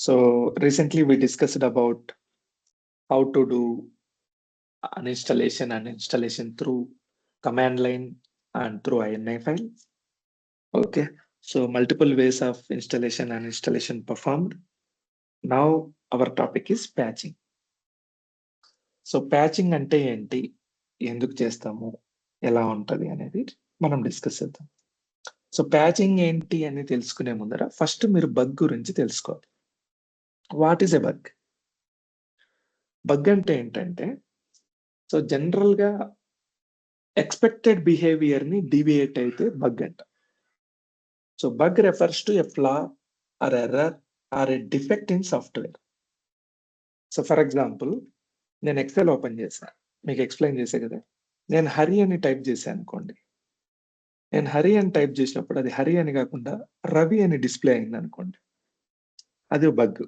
So recently we discussed about how to do uninstallation and installation through command line and through INI file. Okay, so multiple ways of installation and installation performed. Now our topic is patching. So patching అంటే ఏంటి, ఎందుకు చేస్తాము, ఎలా ఉంటది అనేది మనం discuss చేద్దాం. So patching ఏంటి అని తెలుసుకునే ముందర ఫస్ట్ మీరు బగ్ గురించి తెలుసుకోవాలి. What is a bug? Bug అంటే ఏంటంటే, సో జనరల్ గా ఎక్స్పెక్టెడ్ బిహేవియర్ ని డీవియేట్ అయితే బగ్ అంట. So bug refers to a flaw or error or a defect in software. So for example, నేను ఎక్సెల్ ఓపెన్ చేశాను, మీకు ఎక్స్ప్లెయిన్ చేసే కదా. నేను హరి అని టైప్ చేశాను అనుకోండి. నేను హరి అని టైప్ చేసినప్పుడు అది హరి అని కాకుండా రవి అని డిస్ప్లే అయింది అనుకోండి, అది బగ్.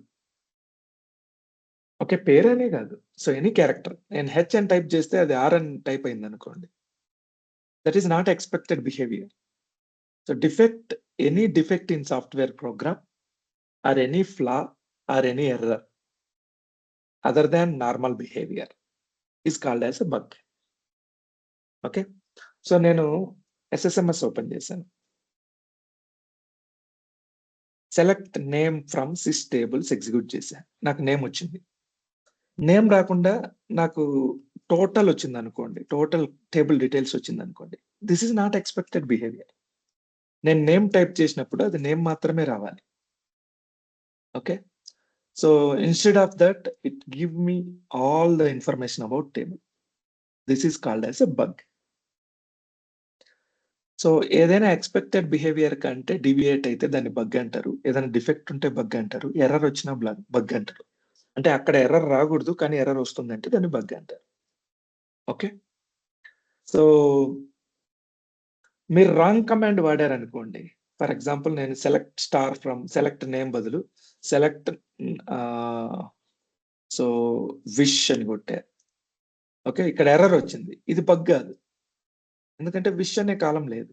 ఓకే, పేరనే కాదు, సో ఎనీ క్యారెక్టర్. నేను హెచ్ అని టైప్ చేస్తే అది ఆర్ అని టైప్ అయింది అనుకోండి, that is not expected behaviour. So defect, any defect in software program or any flaw or any error other than normal behaviour is called as a bug. Okay, so నేను SSMS open చేశాను. Select name from sys tables execute చేశాను. నాకు name వచ్చింది. Name రాకుండా నాకు total వచ్చింది అనుకోండి, total table details వచ్చింది అనుకోండి, this is not expected behaviour. నేను నేమ్ టైప్ చేసినప్పుడు అది నేమ్ మాత్రమే రావాలి. Okay, so instead of that it give me all the information about table. This is called as a bug. So ఏదైనా expected behaviour కంటే deviate అయితే దాన్ని bug అంటారు. ఏదైనా డిఫెక్ట్ ఉంటే బగ్ అంటారు. ఎర్రర్ వచ్చినా బగ్ అంటారు. అంటే అక్కడ ఎర్రర్ రాకూడదు కానీ ఎర్రర్ వస్తుందంటే దాన్ని బగ్ అంటారు. ఓకే, సో మీరు రాంగ్ కమాండ్ వాడారనుకోండి. ఫర్ ఎగ్జాంపుల్, నేను select star from select name బదులు సెలెక్ట్ సో విష్ అని కొట్టారు. ఓకే, ఇక్కడ ఎర్రర్ వచ్చింది. ఇది బగ్ కాదు, ఎందుకంటే విష్ అనే కాలం లేదు.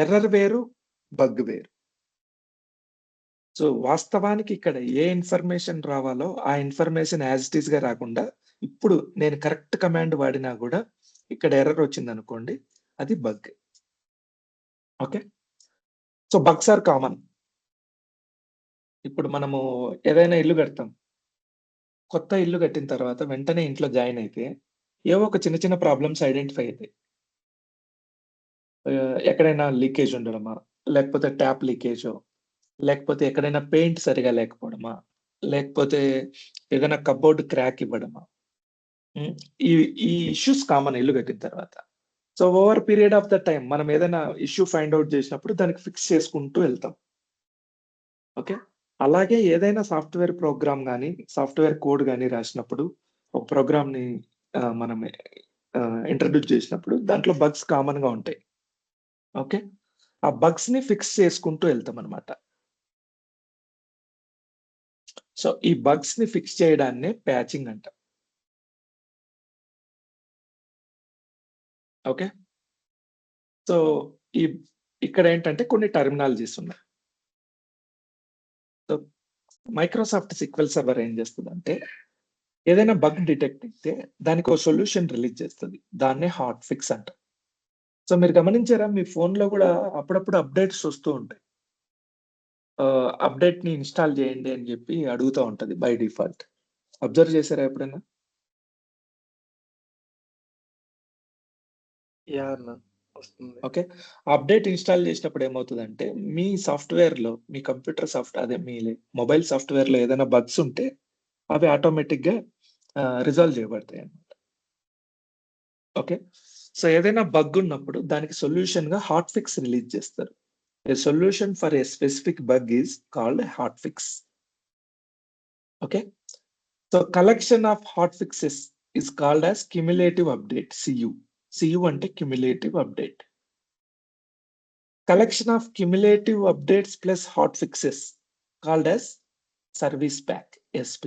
ఎర్రర్ వేరు, బగ్ వేరు. సో వాస్తవానికి ఇక్కడ ఏ ఇన్ఫర్మేషన్ రావాలో ఆ ఇన్ఫర్మేషన్ యాజ్ ఇట్ ఈస్ గా రాకుండా, ఇప్పుడు నేను కరెక్ట్ కమాండ్ వాడినా కూడా ఇక్కడ ఎర్రర్ వచ్చింది అనుకోండి, అది bug. Okay, so bugs are common. ఇప్పుడు మనము ఏదైనా ఇల్లు కడతాం. కొత్త ఇల్లు కట్టిన తర్వాత వెంటనే ఇంట్లో జాయిన్ అయితే ఏవో ఒక చిన్న చిన్న ప్రాబ్లమ్స్ ఐడెంటిఫై అవుతాయి. ఎక్కడైనా లీకేజ్ ఉండడమా, లేకపోతే ట్యాప్ లీకేజో, లేకపోతే ఎక్కడైనా పెయింట్ సరిగా లేకపోవడమా, లేకపోతే ఏదైనా కబోర్డ్ క్రాక్ ఇవ్వడమా. ఈ ఈ ఇష్యూస్ కామన్ ఇల్లు కట్టిన తర్వాత. So over period of the time మనం ఏదైనా ఇష్యూ ఫైండ్ అవుట్ చేసినప్పుడు దానికి ఫిక్స్ చేసుకుంటూ వెళ్తాం. ఓకే, అలాగే ఏదైనా సాఫ్ట్వేర్ ప్రోగ్రామ్ కానీ సాఫ్ట్వేర్ కోడ్ కానీ రాసినప్పుడు, ఒక ప్రోగ్రామ్ ని మనం ఇంట్రడ్యూస్ చేసినప్పుడు దాంట్లో బగ్స్ కామన్ గా ఉంటాయి. ఓకే, ఆ బగ్స్ ని ఫిక్స్ చేసుకుంటూ వెళ్తాం అనమాట. సో ఈ బగ్స్ ని ఫిక్స్ చేయడాన్ని ప్యాచింగ్ అంట. ఓకే, సో ఈ ఇక్కడ ఏంటంటే కొన్ని టర్మినాలజీస్ ఉన్నాయి. సో మైక్రోసాఫ్ట్ సిక్వెల్ సర్వర్ ఏం చేస్తుందంటే, ఏదైనా బగ్ డిటెక్ట్ అయితే దానికి ఒక సొల్యూషన్ రిలీజ్ చేస్తుంది. దాన్నే హాట్ ఫిక్స్ అంట. సో మీరు గమనించారా, మీ ఫోన్ లో కూడా అప్పుడప్పుడు అప్డేట్స్ వస్తూ ఉంటాయి. అప్డేట్ ని ఇన్స్టాల్ చేయండి అని చెప్పి అడుగుతూ ఉంటది బై డిఫాల్ట్. అబ్జర్వ్ చేశారా ఎప్పుడైనా? వస్తుంది. ఓకే, అప్డేట్ ఇన్స్టాల్ చేసినప్పుడు ఏమవుతుందంటే, మీ సాఫ్ట్వేర్ లో, మీ కంప్యూటర్ అదే మీ మొబైల్ సాఫ్ట్వేర్ లో ఏదైనా బగ్స్ ఉంటే అవి ఆటోమేటిక్ గా రిజాల్వ్ చేయబడతాయి అన్నమాట. ఓకే, సో ఏదైనా బగ్ ఉన్నప్పుడు దానికి సొల్యూషన్ గా హాట్ ఫిక్స్ రిలీజ్ చేస్తారు. A solution for a specific bug is called a hotfix. Okay, so collection of hotfixes is called as cumulative update, CU. CU ante cumulative update. Collection of cumulative updates plus hotfixes called as service pack, SP.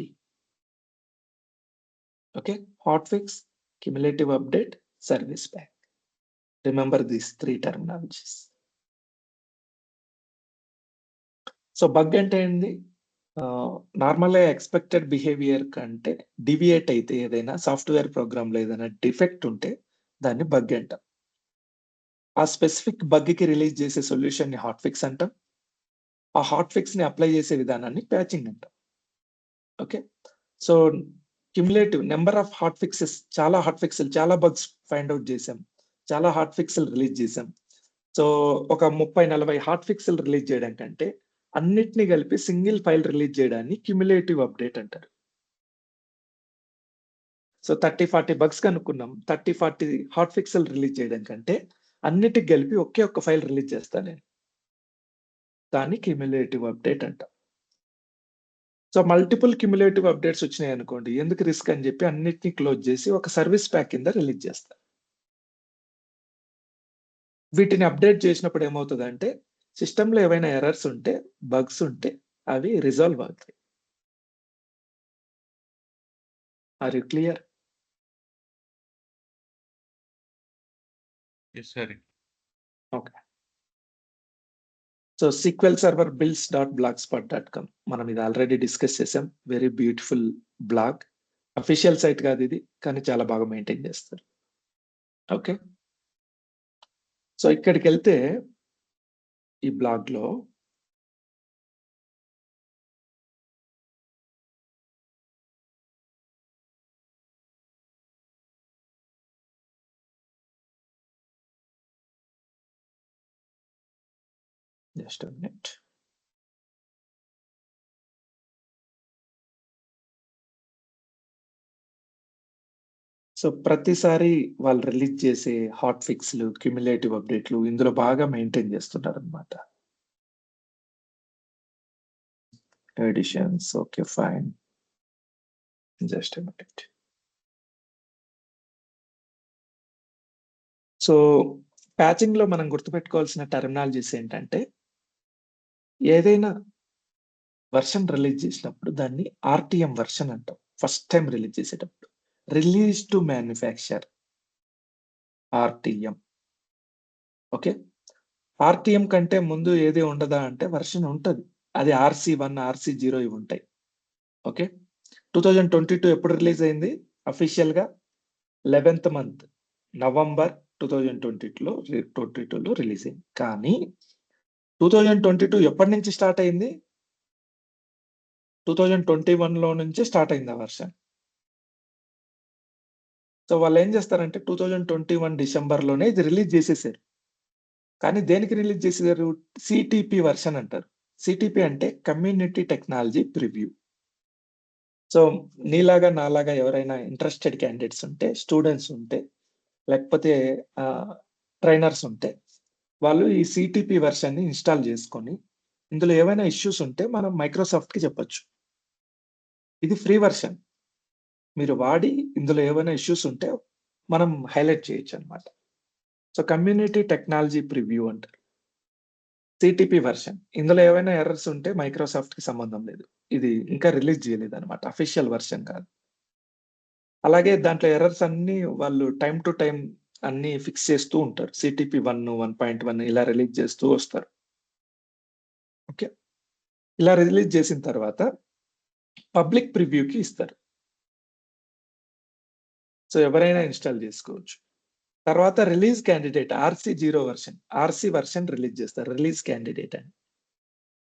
Okay, hotfix, cumulative update, service pack. Remember these three terminologies. So bug అంటే ఏంది? నార్మల్‌గా expected behaviour కంటే deviate అయితే ఏదైనా software ప్రోగ్రామ్‌లో ఏదైనా defect ఉంటే దాన్ని బగ్ అంటాం. ఆ స్పెసిఫిక్ బగ్‌కి రిలీజ్ చేసే సొల్యూషన్‌ని హాట్ ఫిక్స్ అంటాం. ఆ హాట్ ఫిక్స్‌ని అప్లై చేసే విధానాన్ని ప్యాచింగ్ అంటాం. Okay. So, cumulative number of hot fixes చాలా హాట్ ఫిక్స్‌లు చాలా బగ్స్ ఫైండ్ ఔట్ చేసాం. చాలా హాట్ ఫిక్స్‌లు రిలీజ్ చేసాం. సో, ఒక 30, 40 హాట్ ఫిక్స్‌లు రిలీజ్ చేయడం కంటే అన్నిటిని కలిపి సింగిల్ ఫైల్ రిలీజ్ చేయడాన్ని క్యుములేటివ్ అప్డేట్ అంటారు. సో 30, 40 బగ్స్ కనుక్కున్నాం. 30, 40 హాట్ ఫిక్స్‌లు రిలీజ్ చేయడం కంటే అన్నిటికి కలిపి ఒకే ఒక్క ఫైల్ రిలీజ్ చేస్తా నేను. దాన్ని క్యుములేటివ్ అప్డేట్ అంటాం. సో మల్టిపుల్ క్యుములేటివ్ అప్డేట్స్ వచ్చినాయనుకోండి, ఎందుకు రిస్క్ అని చెప్పి అన్నిటిని క్లోజ్ చేసి ఒక సర్విస్ ప్యాక్ కింద రిలీజ్ చేస్తా. వీటిని అప్డేట్ చేసినప్పుడు ఏమవుతదంటే, సిస్టమ్‌లో ఏవైనా ఎర్రర్స్ ఉంటే, బగ్స్ ఉంటే అవి రిజాల్వ్ అవుతాయి. Are you clear? Yes sir. Okay. So SQL server builds.blogspot.com మనం ఇది ఆల్రెడీ డిస్కస్ చేసాం. Very beautiful blog. Official site కాదు ఇది. కానీ చాలా బాగా మెయింటైన్ చేస్తారు. ఓకే. సో ఇక్కడికెళ్తే ఈ బ్లాగ్‌లో జస్ట్ ఎ మినిట్. సో ప్రతిసారి వాళ్ళు రిలీజ్ చేసే హాట్ ఫిక్స్‌లు, క్యుములేటివ్ అప్డేట్‌లు ఇందులో బాగా మెయింటైన్ చేస్తున్నారనమాట. Editions okay fine. Just a minute. So ప్యాచింగ్‌లో మనం గుర్తుపెట్టుకోవాల్సిన టెర్మినాలజీస్ ఏంటంటే, ఏదైనా వెర్షన్ రిలీజ్ చేసినప్పుడు దాన్ని ఆర్‌టీఎం వెర్షన్ అంటాం. ఫస్ట్ టైమ్ రిలీజ్ చేసేటప్పుడు. Release to manufacture RTM. Okay. RTM కంటే ముందు ఏది ఉండదా అంటే వెర్షన్ ఉంటది. అది ఆర్‌సీ1, ఆర్‌సీ0 ఇవి ఉంటాయి. ఓకే. 2022 ఎప్పుడు రిలీజ్ అయింది? అఫీషియల్‌గా 11థ్ మంత్ నవంబర్ 2022లో రిలీజ్ అయింది. కానీ 2022 ఎప్పటి నుంచి స్టార్ట్ అయింది? 2021లో నుంచే స్టార్ట్ అయింది ఆ వెర్షన్. సో వాళ్ళేం చేస్తారంటే 2021 డిసెంబర్‌లోనే ఇది రిలీజ్ చేసేసారు. కానీ దేనికి రిలీజ్ చేసేసారు? సీటీపీ వెర్షన్ అంటారు. సీటీపీ అంటే కమ్యూనిటీ టెక్నాలజీ ప్రివ్యూ. సో నీలాగా, నాలాగా ఎవరైనా ఇంట్రెస్టెడ్ క్యాండిడేట్స్ ఉంటే, స్టూడెంట్స్ ఉంటే, లేకపోతే ట్రైనర్స్ ఉంటే, వాళ్ళు ఈ సీటీపీ వెర్షన్‌ని ఇన్‌స్టాల్ చేసుకొని, ఇందులో ఏవైనా ఇష్యూస్ ఉంటే మనం మైక్రోసాఫ్ట్‌కి చెప్పొచ్చు. ఇది ఫ్రీ వెర్షన్. మీరు వాడి ఇందులో ఏవైనా ఇష్యూస్ ఉంటే మనం హైలైట్ చేయొచ్చనమాట. సో కమ్యూనిటీ టెక్నాలజీ ప్రివ్యూ అంటారు. CTP version. ఇందులో ఏవైనా ఎర్రర్స్ ఉంటే మైక్రోసాఫ్ట్‌కి సంబంధం లేదు. ఇది ఇంకా రిలీజ్ చేయలేదనమాట. అఫీషియల్ వెర్షన్ కాదు. అలాగే దాంట్లో ఎర్రర్స్ అన్నీ వాళ్ళు టైమ్ టు టైమ్ అన్నీ ఫిక్స్ చేస్తూ ఉంటారు. సీటీపీ 1, 1.1 ఇలా రిలీజ్ చేస్తూ వస్తారు. ఓకే. ఇలా రిలీజ్ చేసిన తర్వాత పబ్లిక్ ప్రివ్యూకి ఇస్తారు. సో ఎవరైనా ఇన్‌స్టాల్ చేసుకోవచ్చు. తర్వాత release candidate RC zero version. RC version release చేస్తారు. రిలీజ్ క్యాండిడేట్ అని.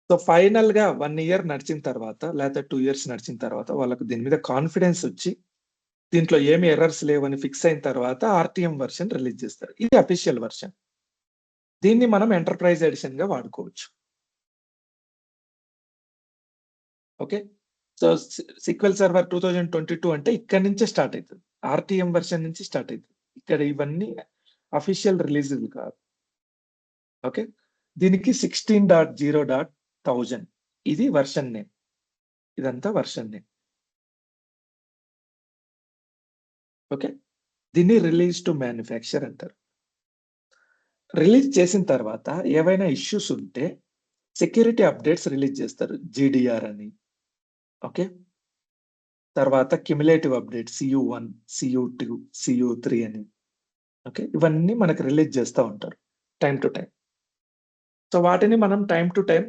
సో ఫైనల్‌గా 1 ఇయర్ నడిచిన తర్వాత లేతే 2 ఇయర్స్ నడిచిన తర్వాత వాళ్ళకి దీని మీద కాన్ఫిడెన్స్ వచ్చి, దీంట్లో ఏమి ఎర్రర్స్ లేవని ఫిక్స్ అయిన తర్వాత ఆర్‌టీఎం వెర్షన్ రిలీజ్ చేస్తారు. ఇది అఫీషియల్ వెర్షన్. దీన్ని మనం ఎంటర్‌ప్రైజ్ ఎడిషన్‌గా వాడుకోవచ్చు. ఓకే. సో సీక్వెల్ సర్వర్ 2022 అంటే ఇక్కడి నుంచే స్టార్ట్ అయితది. ఆర్‌టీఎం వెర్షన్ నుంచి స్టార్ట్ అయితది. ఇక్కడ ఇవన్నీ అఫీషియల్ రిలీజ్‌లు కాదు. ఓకే. దీనికి 16.0.1000 ఇది వెర్షన్ నేమ్. ఇదంతా వెర్షన్ నేమ్. ఓకే. దీన్ని రిలీజ్ టు మ్యానుఫ్యాక్చర్ అంటారు. రిలీజ్ చేసిన తర్వాత ఏవైనా ఇష్యూస్ ఉంటే సెక్యూరిటీ అప్డేట్స్ రిలీజ్ చేస్తారు. జీడీఆర్ అని. ఓకే. తర్వాత క్యుములేటివ్ అప్డేట్ సీయూ1, సీయూ2, సీయూ3 అని. ఓకే. ఇవన్నీ మనకు రిలీజ్ చేస్తా ఉంటారు. Time to time. సో వాటిని మనం టైమ్ టు టైమ్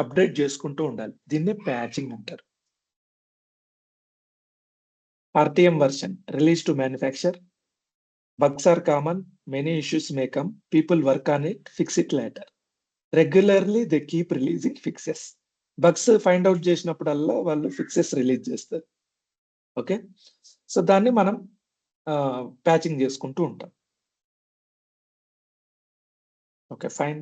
అప్డేట్ చేసుకుంటూ ఉండాలి. దీన్నే ప్యాచింగ్ అంటారు. RTM version release to manufacture. Bugs are common, many issues may come, people work on it, fix it later. Regularly they keep releasing fixes. Bugs find out చేసినప్పుడల్లా వాళ్ళు fixes release చేస్తారు. Okay, so దాన్ని మనం patching చేసుకుంటూ ఉంటాం. Okay, fine.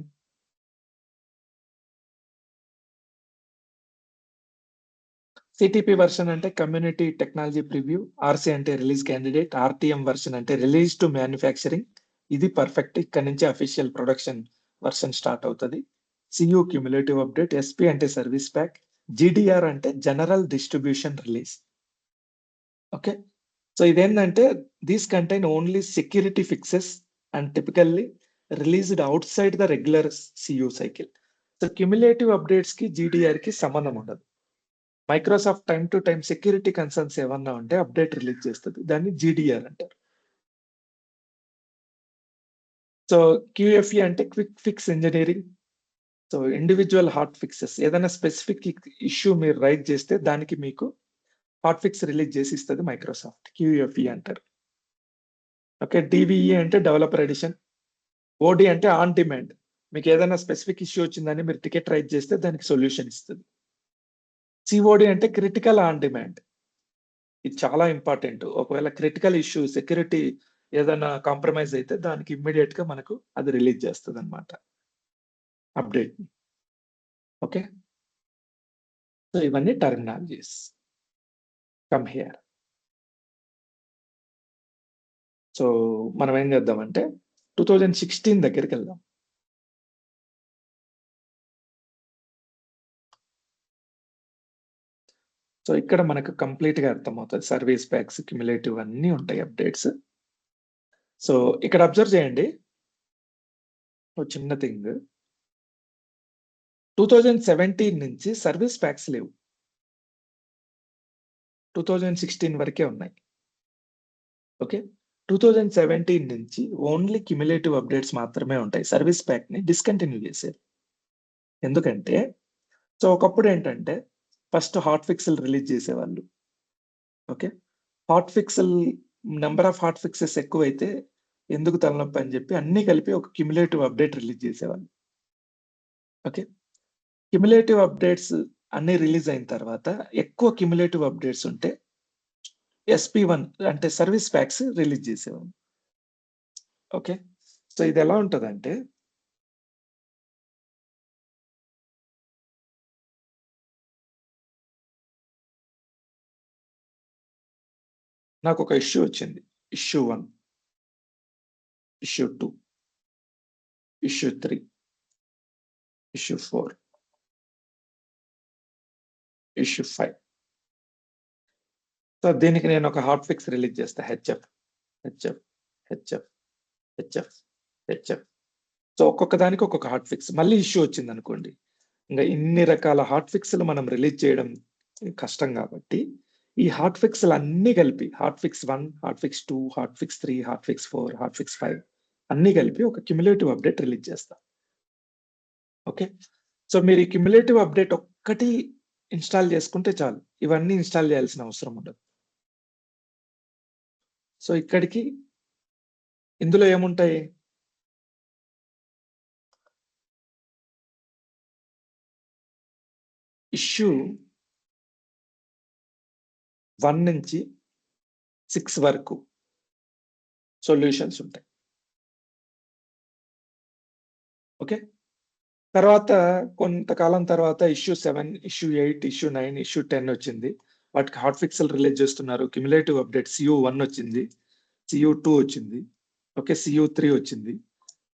CTP version అంటే community technology preview, RC అంటే release candidate, RTM version అంటే రిలీజ్ టు మ్యానుఫ్యాక్చరింగ్. ఇది పర్ఫెక్ట్, ఇక్కడ నుంచి అఫీషియల్ ప్రొడక్షన్ వర్షన్ స్టార్ట్ అవుతుంది. సియు క్యుములేటివ్ అప్డేట్, ఎస్పి అంటే సర్వీస్ ప్యాక్, జిడిఆర్ అంటే general distribution release. Okay, so ఇదేంటంటే these contain only security fixes and typically released outside the regular CU cycle. So cumulative updates కి GDR కి సంబంధం ఉండదు. Microsoft time to time security concerns ఏమన్నా ఉంటే update release చేస్తుంది, దాన్ని GDR అంటారు. సో క్యూఎఫ్ఈ అంటే quick fix engineering. So individual hot fixes, ఏదైనా స్పెసిఫిక్ ఇష్యూ మీరు రైజ్ చేస్తే దానికి మీకు హాట్ ఫిక్స్ రిలీజ్ చేసి ఇస్తుంది మైక్రోసాఫ్ట్, క్యూఎఫ్ఈ అంటారు. ఓకే, డివిఈ అంటే డెవలపర్ ఎడిషన్. ఓడి అంటే ఆన్ డిమాండ్, మీకు ఏదైనా స్పెసిఫిక్ ఇష్యూ వచ్చిందని మీరు టికెట్ రైజ్ చేస్తే దానికి సొల్యూషన్ ఇస్తుంది. సిఓడి అంటే క్రిటికల్ ఆన్ డిమాండ్, ఇది చాలా ఇంపార్టెంట్. ఒకవేళ క్రిటికల్ ఇష్యూ సెక్యూరిటీ ఏదైనా కాంప్రమైజ్ అయితే దానికి ఇమ్మీడియట్ గా మనకు అది రిలీజ్ చేస్తుంది అనమాట అప్డేట్. ఓకే, సో ఇవన్నీ టర్మినాలజీస్. Come here. సో మనం ఏం చేద్దామంటే 2016 దగ్గరికి వెళ్దాం. సో ఇక్కడ మనకు కంప్లీట్ గా అర్థమవుతుంది, సర్వీస్ ప్యాక్స్, క్యుములేటివ్ అన్ని ఉంటాయి అప్డేట్స్. సో ఇక్కడ అబ్జర్వ్ చేయండి, ఓ చిన్న థింగ్, 2017 నుంచి సర్వీస్ ప్యాక్స్ లేవు, 2016 వరకే ఉన్నాయి. ఓకే, 2017 నుంచి ఓన్లీ క్యుములేటివ్ అప్డేట్స్ మాత్రమే ఉంటాయి. సర్వీస్ ప్యాక్ ని డిస్కంటిన్యూ చేశారు. ఎందుకంటే సో ఒకప్పుడు ఏంటంటే ఫస్ట్ హాట్ ఫిక్స్లు రిలీజ్ చేసేవాళ్ళు. ఓకే, హాట్ ఫిక్స్ల్ నెంబర్ ఆఫ్ హాట్ ఫిక్సెస్ ఎక్కువైతే ఎందుకు తలనొప్పి అని చెప్పి అన్ని కలిపి ఒక క్యుములేటివ్ అప్డేట్ రిలీజ్ చేసేవాళ్ళు. ఓకే, క్యుములేటివ్ అప్డేట్స్ అన్ని రిలీజ్ అయిన తర్వాత ఎక్కువ క్యుములేటివ్ అప్డేట్స్ ఉంటే SP1 అంటే సర్వీస్ ప్యాక్స్ రిలీజ్ చేసేవాళ్ళు. ఓకే, సో ఇది ఎలా ఉంటుందంటే నాకు ఒక ఇష్యూ వచ్చింది, issue 1, issue 2, issue 3, issue 4, issue 5. So దీనికి నేను ఒక హాట్ ఫిక్స్ రిలీజ్ చేస్తా, HF HF HF HF HF. So ఒక్కొక్క దానికి ఒక్కొక్క హాట్ ఫిక్స్. మళ్ళీ ఇష్యూ వచ్చింది అనుకోండి, ఇంకా ఇన్ని రకాల హాట్ ఫిక్స్లు మనం రిలీజ్ చేయడం కష్టం కాబట్టి ఈ హాట్ ఫిక్స్లు అన్ని కలిపి hot fix 1, hot fix 2, hot fix 3, hot fix 4, hot fix 5 అన్ని కలిపి ఒక క్యుములేటివ్ అప్డేట్ రిలీజ్ చేస్తా. ఓకే, సో మీరు ఈ క్యుములేటివ్ అప్డేట్ ఒక్కటి ఇన్స్టాల్ చేసుకుంటే చాలు, ఇవన్నీ ఇన్స్టాల్ చేయాల్సిన అవసరం ఉండదు. సో ఇక్కడికి ఇందులో ఏముంటాయి, ఇష్యూ 1 నుంచి 6 వరకు సొల్యూషన్స్ ఉంటాయి. ఓకే, తర్వాత కొంతకాలం తర్వాత ఇష్యూ 7, ఇష్యూ 8, ఇష్యూ 9, ఇష్యూ 10 వచ్చింది, వాటికి హాట్ ఫిక్స్లు రిలీజ్ చేస్తున్నారు. క్యుములేటివ్ అప్డేట్ CU1 వచ్చింది, CU2 వచ్చింది, ఓకే, CU3 వచ్చింది.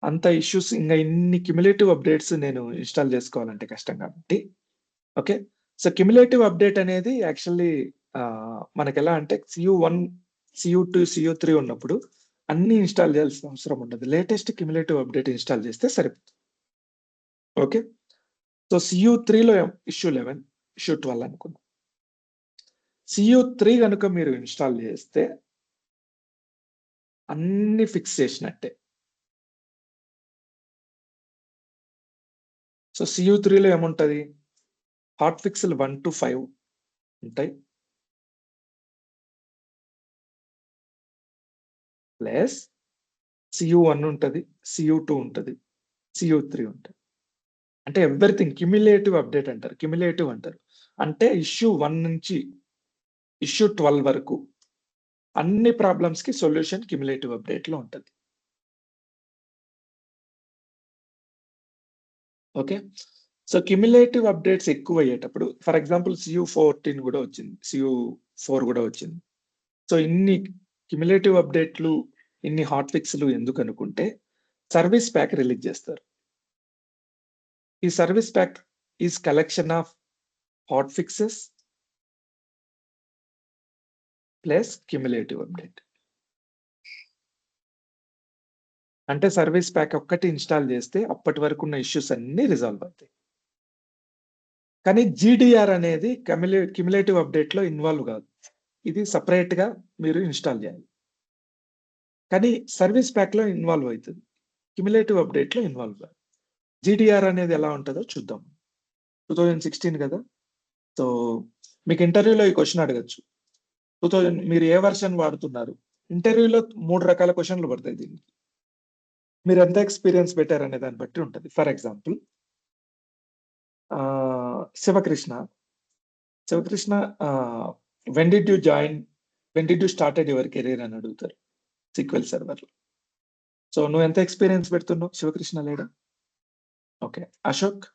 అంత ఇష్యూస్ ఇంకా ఇన్ని క్యుములేటివ్ అప్డేట్స్ నేను ఇన్స్టాల్ చేసుకోవాలంటే కష్టం కాబట్టి. ఓకే, సో క్యుములేటివ్ అప్డేట్ అనేది యాక్చువల్లీ మనకి ఎలా అంటే CU1, CU2, CU3 ఉన్నప్పుడు అన్ని ఇన్స్టాల్ చేయాల్సిన అవసరం ఉండదు, లేటెస్ట్ క్యుములేటివ్ అప్డేట్ ఇన్స్టాల్ చేస్తే సరిపోతుంది. ఓకే, సో CU3లో ఇష్యూ 11, ఇష్యూ 12 అనుకుందాం. CU3 కనుక మీరు ఇన్స్టాల్ చేస్తే అన్ని ఫిక్స్ చేసినట్టే. సో CU3లో ఏముంటది, హాట్ ఫిక్స్‌లు 1-5 ఉంటాయి. ప్లస్ CU1 ఉంటది. CU2 ఉంటది. CU3 ఉంటది. అంటే ఎవ్రీథింగ్ క్యుములేటివ్ అప్డేట్ అంటారు. క్యుములేటివ్ అంటారు. అంటే ఇష్యూ 1 నుంచి ఇష్యూ 12 వరకు అన్ని ప్రాబ్లమ్స్‌కి సొల్యూషన్ క్యుములేటివ్ అప్డేట్‌లో ఉంటది. ఓకే. సో, క్యుములేటివ్ అప్డేట్స్ ఎక్కువయ్యేటప్పుడు ఫర్ ఎగ్జాంపుల్ CU14 గూడా వచ్చింది. CU4 గూడా వచ్చింది. సో, ఇన్ని క్యుములేటివ్ అప్డేట్‌లు, ఇన్ని హాట్ ఫిక్స్‌లు ఎందుకనుకుంటే సర్వీస్ ప్యాక్ రిలీజ్ జేస్తారు. ఈ service pack is collection of hot fixes plus cumulative update. అంటే సర్వీస్ ప్యాక్ ఒక్కటి ఇన్‌స్టాల్ జేస్తే అప్పటి వరకున్న ఇష్యూస్ అన్నీ రిజాల్వ్ అవుతాయి. కానీ జీడీఆర్ అనేది క్యుములేటివ్ అప్డేట్‌లో ఇన్వాల్వ్ గాదు. ఇది సెపరేట్‌గా మీరు ఇన్‌స్టాల్ జేయాలి. కానీ సర్వీస్ ప్యాక్‌లో ఇన్వాల్వ్ అయితది. క్యుములేటివ్ అప్డేట్‌లో ఇన్వాల్వ్ గాదు. జీడీఆర్ అనేది ఎలా ఉంటదో చూద్దాం. 2016 గదా! సో, మీకు ఇంటర్వ్యూలో ఈ క్వెషన్ అడగొచ్చు. 2000 మీరు ఏ వెర్షన్ వాడుతున్నారు? ఇంటర్వ్యూలో 3 రకాల క్వెషన్‌లు పడతాయి దీనికి. మీరెంత ఎక్స్‌పీరియన్స్ పెట్టారనే దాన్ని బట్టి ఉంటది. For example Shivakrishna. Shivakrishna when did you started your career అని అడుగుతారు. SQL సర్వర్‌లో. సో, నువ్వెంత ఎక్స్‌పీరియన్స్ పెడుతున్నావు? శివకృష్ణ లేడా? ఓకే. అశోక్?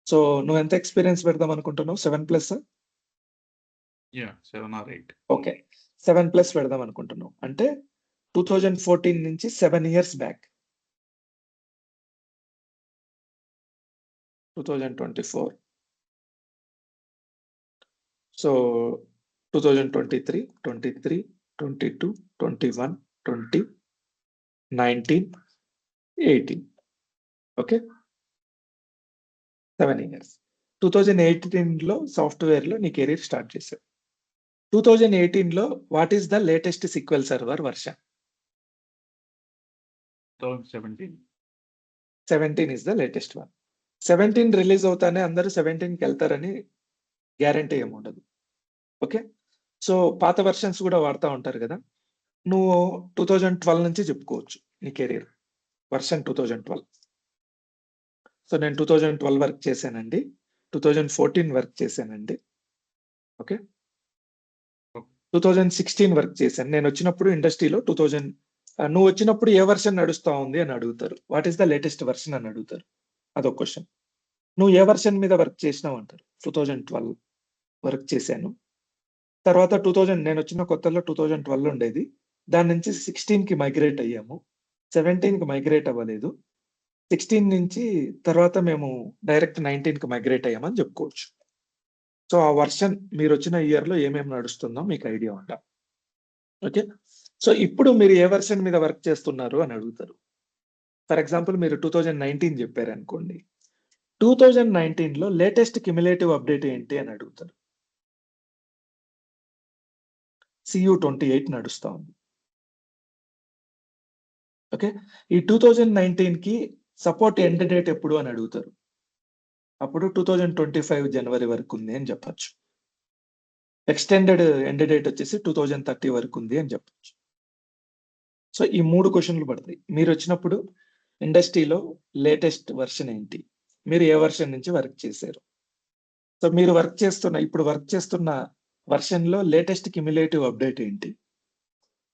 సో, నువ్వెంత ఎక్స్‌పీరియన్స్ పెడదాం అనుకుంటున్నావు? 7+ఆ? యాహ్! 7 ఆర్ 8. ఓకే. 7+ పెడదాం అనుకుంటున్నావు. అంటే 2014 నుంచి 7 years back. 2024. So, 2023, 23, 22, 21, 20, 19, 18. Okay. 7 years. 2018లో సాఫ్ట్‌వేర్‌లో నీ కెరీర్ స్టార్ట్ చేశావు. 2018లో what is the latest SQL server version? 2017. 17 is the latest one. 17 release అవుతానే అందరూ 17కెళ్తారని గ్యారంటీ ఏముండదు. ఓకే. సో, పాత వెర్షన్స్ గూడా వాడతా ఉంటారు గదా! నువ్వు 2012 నుంచి చెప్పుకోవచ్చు నీ కెరీర్. వెర్షన్ 2012. సో, నేను 2012 వర్క్ చేశానండి. 2014 వర్క్ చేశానండి. ఓకే. 2016 వర్క్ చేశాను. నేనొచ్చినప్పుడు ఇండస్ట్రీలో నువ్వొచ్చినప్పుడు ఏ వెర్షన్ నడుస్తా ఉంది అని అడుగుతారు. What is the latest version అని అడుగుతారు. అదొక క్వెషన్. నువ్వు ఏ వెర్షన్ మీద వర్క్ చేసినావు అంటారు. 2012 వర్క్ చేశాను. తర్వాత నేనొచ్చిన కొత్తలో 2012 ఉండేది. దాని నుంచి 16కి మైగ్రేట్ అయ్యాము. 17కి మైగ్రేట్ అవ్వలేదు. 16 నుంచి తర్వాత మేము డైరెక్ట్ 19కి మైగ్రేట్ అయ్యామని చెప్పుకోవచ్చు. సో, ఆ వెర్షన్ మీరొచ్చిన ఇయర్‌లో ఏమేమి నడుస్తుందో మీకు ఐడియా ఉండాలి. ఓకే. సో, ఇప్పుడు మీరు ఏ వెర్షన్ మీద వర్క్ చేస్తున్నారు అని అడుగుతారు. ఫర్ ఎగ్జాంపుల్ మీరు 2019 చెప్పారనుకోండి. 2019లో లేటెస్ట్ క్యుములేటివ్ అప్డేట్ ఏంటి అని అడుగుతారు. CU28 నడుస్తా ఉంది. ఓకే. ఈ 2019కి సపోర్ట్ ఎండ్ డేట్ ఎప్పుడు అని అడుగుతారు. అప్పుడు 2025 జనవరి వరకుంది అని చెప్పొచ్చు. ఎక్స్‌టెండెడ్ ఎండ్ డేట్ వచ్చేసి 2030 వరకుంది అని చెప్పొచ్చు. సో, ఈ 3 క్వెషన్‌లు పడతాయి. మీరొచ్చినప్పుడు ఇండస్ట్రీలో లేటెస్ట్ వెర్షన్ ఏంటి? మీరు ఏ వెర్షన్ నుంచి వర్క్ చేశారు? సో, మీరు ఇప్పుడు వర్క్ చేస్తున్న వెర్షన్‌లో లేటెస్ట్ క్యుములేటివ్ అప్డేట్ ఏంటి?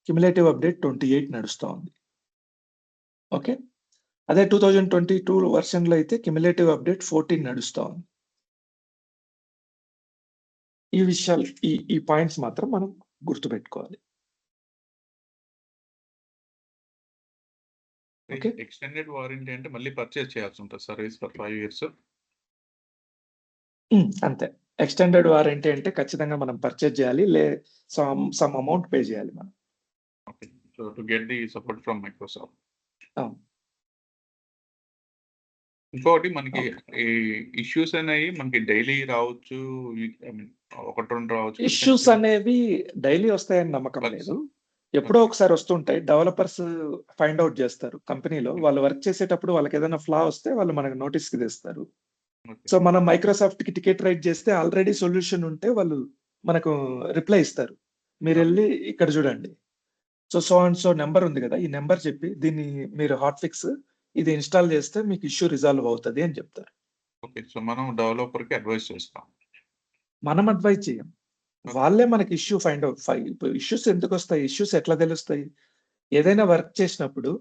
క్యుములేటివ్ అప్డేట్ 28 నడుస్తా ఉంది. ఓకే. అదే 2022 వెర్షన్‌లో అయితే క్యుములేటివ్ అప్డేట్ 14 నడుస్తా ఉంది. ఈ విషయాలు ఈ పాయింట్స్ మాత్రం మనం గుర్తుపెట్టుకోవాలి. ఓకే. ఎక్స్‌టెండెడ్ వారంటీ అంటే మళ్ళీ పర్చేజ్ చేయాల్సుంటది సర్వీస్ ఫర్ 5 ఇయర్స్. అంతే. ఎక్స్‌టెండెడ్ వారంటీ అంటే ఖచ్చితంగా మనం పర్చేజ్ చేయాలి. సమ్ అమౌంట్ పే చేయాలి మనం. Okay. So, to get the support from Microsoft. అవును. ఇంకొకటి మనకి ఓకే. ఈ ఇష్యూస్ అనేవి మనకి డైలీ రావచ్చు. ఐ మీన్ 1, 2 రావచ్చు. ఇష్యూస్ అనేవి డైలీ వస్తాయని నమ్మకం బగ్స్. లేదు. ఎప్పుడో ఓకే. ఒకసారి వస్తుంటాయి. డెవలపర్స్ ఫైండ్ ఔట్ చేస్తారు. కంపెనీలో వాళ్ళు వర్క్ చేసేటప్పుడు వాళ్ళకేదైనా ఫ్లా వస్తే వాళ్ళు మనకు నోటీస్‌కి తెస్తారు. ఓకే. సో మనం మైక్రోసాఫ్ట్ కి టికెట్ రైట్ చేస్తే ఆల్రెడీ సొల్యూషన్ ఉంటే వాళ్ళు మనకు రిప్లై ఇస్తారు. మీరు వెళ్ళి ఇక్కడ చూడండి. సో అండ్ సో నెంబర్ ఉంది కదా, ఈ నెంబర్ చెప్పి దీన్ని మీరు హాట్ ఫిక్స్ ఇది ఇన్స్టాల్ చేస్తే మీకు ఇష్యూ రిజాల్వ్ అవుతుంది అని చెప్తారు. ఓకే. సో మనం డెవలపర్‌కి అడ్వైస్ చేస్తాం. మనం అడ్వైజ్ చేయం. వాళ్ళే మనకి ఇష్యూ ఫైండ్ అవుట్ ఇప్పుడు ఇష్యూస్ ఎందుకు వస్తాయి, ఇష్యూస్ ఎట్లా తెలుస్తాయి? ఏదైనా వర్క్ చేసినప్పుడు